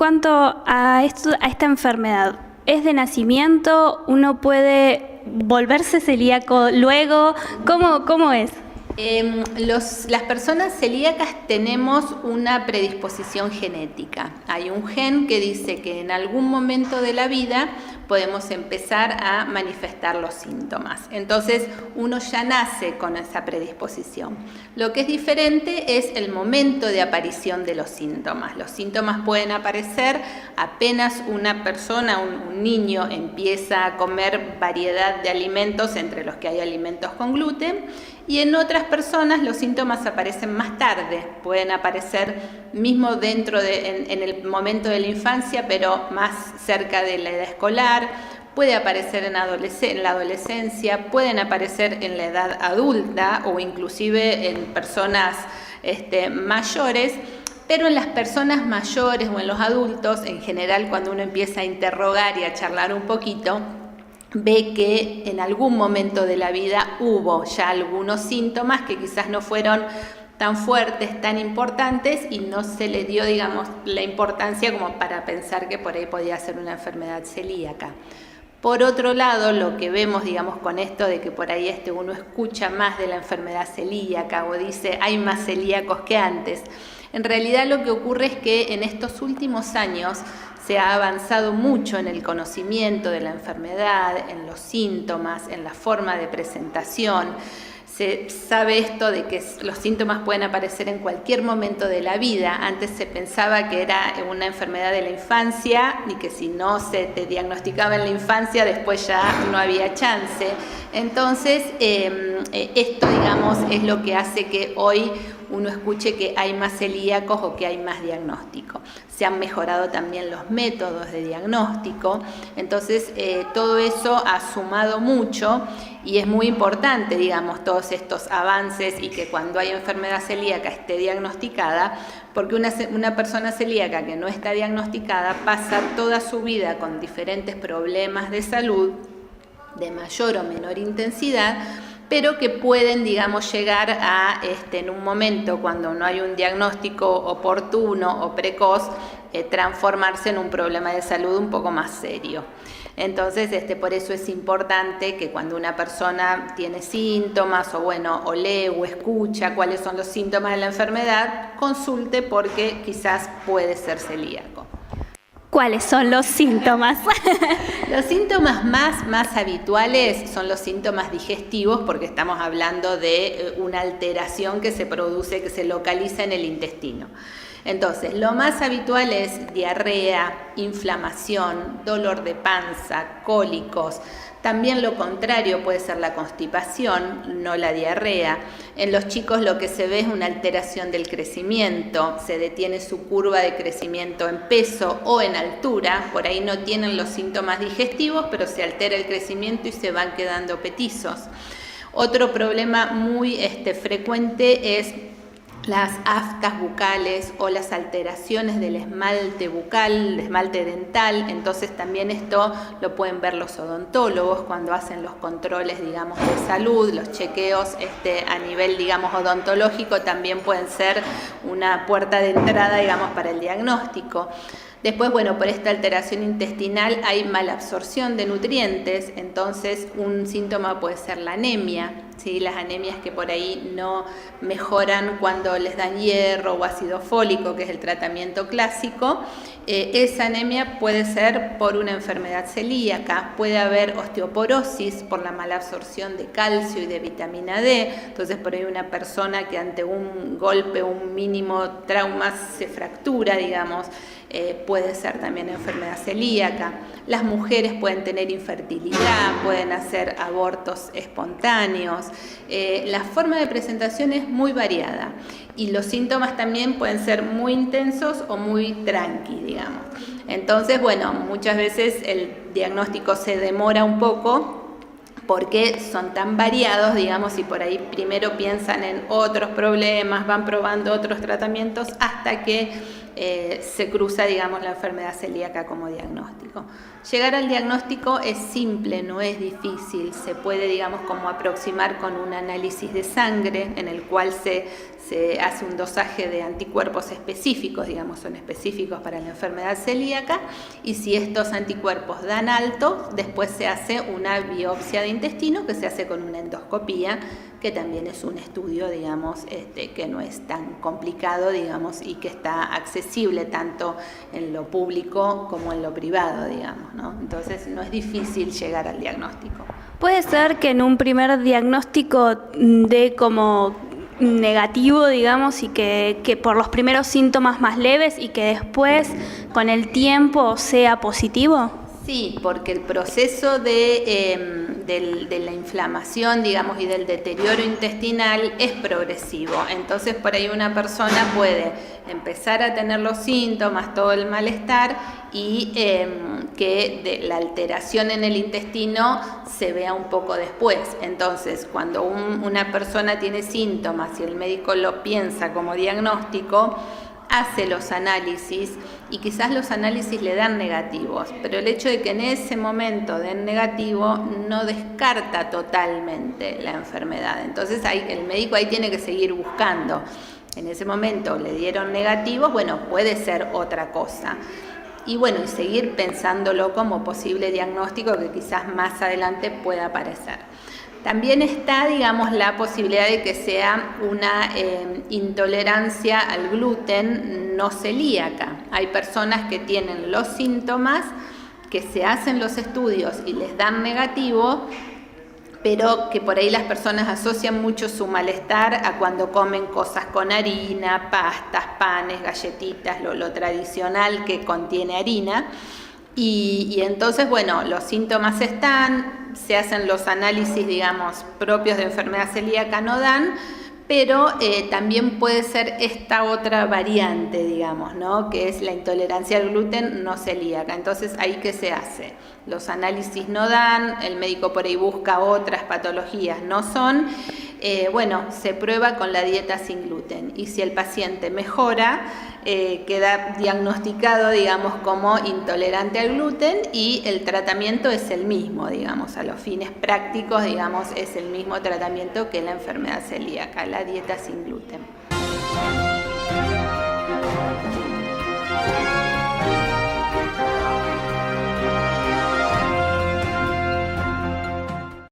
cuanto a esta enfermedad, ¿es de nacimiento? ¿Uno puede volverse celíaco luego? ¿Cómo es? Las personas celíacas tenemos una predisposición genética. Hay un gen que dice que en algún momento de la vida podemos empezar a manifestar los síntomas. Entonces, uno ya nace con esa predisposición. Lo que es diferente es el momento de aparición de los síntomas. Los síntomas pueden aparecer apenas una persona, un niño, empieza a comer variedad de alimentos, entre los que hay alimentos con gluten, y en otras personas los síntomas aparecen más tarde, pueden aparecer mismo en el momento de la infancia, pero más cerca de la edad escolar, puede aparecer en la adolescencia, pueden aparecer en la edad adulta o inclusive en personas mayores. Pero en las personas mayores o en los adultos, en general, cuando uno empieza a interrogar y a charlar un poquito, ve que en algún momento de la vida hubo ya algunos síntomas que quizás no fueron tan fuertes, tan importantes, y no se le dio, digamos, la importancia como para pensar que por ahí podía ser una enfermedad celíaca. Por otro lado, lo que vemos, digamos, con esto de que por ahí uno escucha más de la enfermedad celíaca o dice hay más celíacos que antes, en realidad lo que ocurre es que en estos últimos años se ha avanzado mucho en el conocimiento de la enfermedad, en los síntomas, en la forma de presentación. Se sabe esto de que los síntomas pueden aparecer en cualquier momento de la vida. Antes se pensaba que era una enfermedad de la infancia y que si no se te diagnosticaba en la infancia, después ya no había chance. Entonces, esto, digamos, es lo que hace que hoy uno escuche que hay más celíacos o que hay más diagnóstico. Se han mejorado también los métodos de diagnóstico, entonces todo eso ha sumado mucho y es muy importante, digamos, todos estos avances y que cuando hay enfermedad celíaca esté diagnosticada, porque una persona celíaca que no está diagnosticada pasa toda su vida con diferentes problemas de salud de mayor o menor intensidad, pero que pueden, digamos, llegar a, en un momento cuando no hay un diagnóstico oportuno o precoz, transformarse en un problema de salud un poco más serio. Entonces, por eso es importante que cuando una persona tiene síntomas o lee o escucha cuáles son los síntomas de la enfermedad, consulte porque quizás puede ser celíaco. ¿Cuáles son los síntomas? Los síntomas más habituales son los síntomas digestivos, porque estamos hablando de una alteración que se produce, que se localiza en el intestino. Entonces, lo más habitual es diarrea, inflamación, dolor de panza, cólicos. También lo contrario puede ser la constipación, no la diarrea. En los chicos lo que se ve es una alteración del crecimiento, se detiene su curva de crecimiento en peso o en altura, por ahí no tienen los síntomas digestivos, pero se altera el crecimiento y se van quedando petizos. Otro problema muy frecuente es las aftas bucales o las alteraciones del esmalte bucal, el esmalte dental. Entonces también esto lo pueden ver los odontólogos cuando hacen los controles, digamos, de salud, los chequeos a nivel, digamos, odontológico también pueden ser una puerta de entrada, digamos, para el diagnóstico. Después, por esta alteración intestinal hay malabsorción de nutrientes, entonces un síntoma puede ser la anemia, ¿sí? Las anemias que por ahí no mejoran cuando les dan hierro o ácido fólico, que es el tratamiento clásico. Esa anemia puede ser por una enfermedad celíaca, puede haber osteoporosis por la malabsorción de calcio y de vitamina D, entonces por ahí una persona que ante un golpe, un mínimo trauma se fractura, digamos, puede ser también enfermedad celíaca. Las mujeres pueden tener infertilidad, pueden hacer abortos espontáneos. La forma de presentación es muy variada y los síntomas también pueden ser muy intensos o muy tranqui, digamos. Entonces, muchas veces el diagnóstico se demora un poco porque son tan variados, digamos, y por ahí primero piensan en otros problemas, van probando otros tratamientos hasta que se cruza, digamos, la enfermedad celíaca como diagnóstico. Llegar al diagnóstico es simple, no es difícil, se puede, digamos, como aproximar con un análisis de sangre en el cual se hace un dosaje de anticuerpos específicos, digamos, son específicos para la enfermedad celíaca, y si estos anticuerpos dan alto, después se hace una biopsia de intestino que se hace con una endoscopía, que también es un estudio, digamos, que no es tan complicado, digamos, y que está accesible tanto en lo público como en lo privado, digamos, ¿no? Entonces no es difícil llegar al diagnóstico. Puede ser que en un primer diagnóstico dé como negativo, digamos, y que por los primeros síntomas más leves y que después con el tiempo sea positivo. Sí, porque el proceso de la inflamación, digamos, y del deterioro intestinal es progresivo. Entonces, por ahí una persona puede empezar a tener los síntomas, todo el malestar, y que la alteración en el intestino se vea un poco después. Entonces, cuando una persona tiene síntomas y el médico lo piensa como diagnóstico, hace los análisis y quizás los análisis le dan negativos, pero el hecho de que en ese momento den negativo no descarta totalmente la enfermedad. Entonces el médico ahí tiene que seguir buscando. En ese momento le dieron negativos, bueno, puede ser otra cosa. Y bueno, y seguir pensándolo como posible diagnóstico que quizás más adelante pueda aparecer. También está, digamos, la posibilidad de que sea una intolerancia al gluten no celíaca. Hay personas que tienen los síntomas, que se hacen los estudios y les dan negativo, pero que por ahí las personas asocian mucho su malestar a cuando comen cosas con harina, pastas, panes, galletitas, lo tradicional que contiene harina. Y entonces, bueno, los síntomas están, se hacen los análisis, digamos, propios de enfermedad celíaca, no dan, pero también puede ser esta otra variante, digamos, ¿no? Que es la intolerancia al gluten no celíaca. Entonces, ¿ahí qué se hace? Los análisis no dan, el médico por ahí busca otras patologías, no son. Bueno, se prueba con la dieta sin gluten y si el paciente mejora, queda diagnosticado, digamos, como intolerante al gluten y el tratamiento es el mismo, digamos, a los fines prácticos, digamos, es el mismo tratamiento que la enfermedad celíaca, la dieta sin gluten.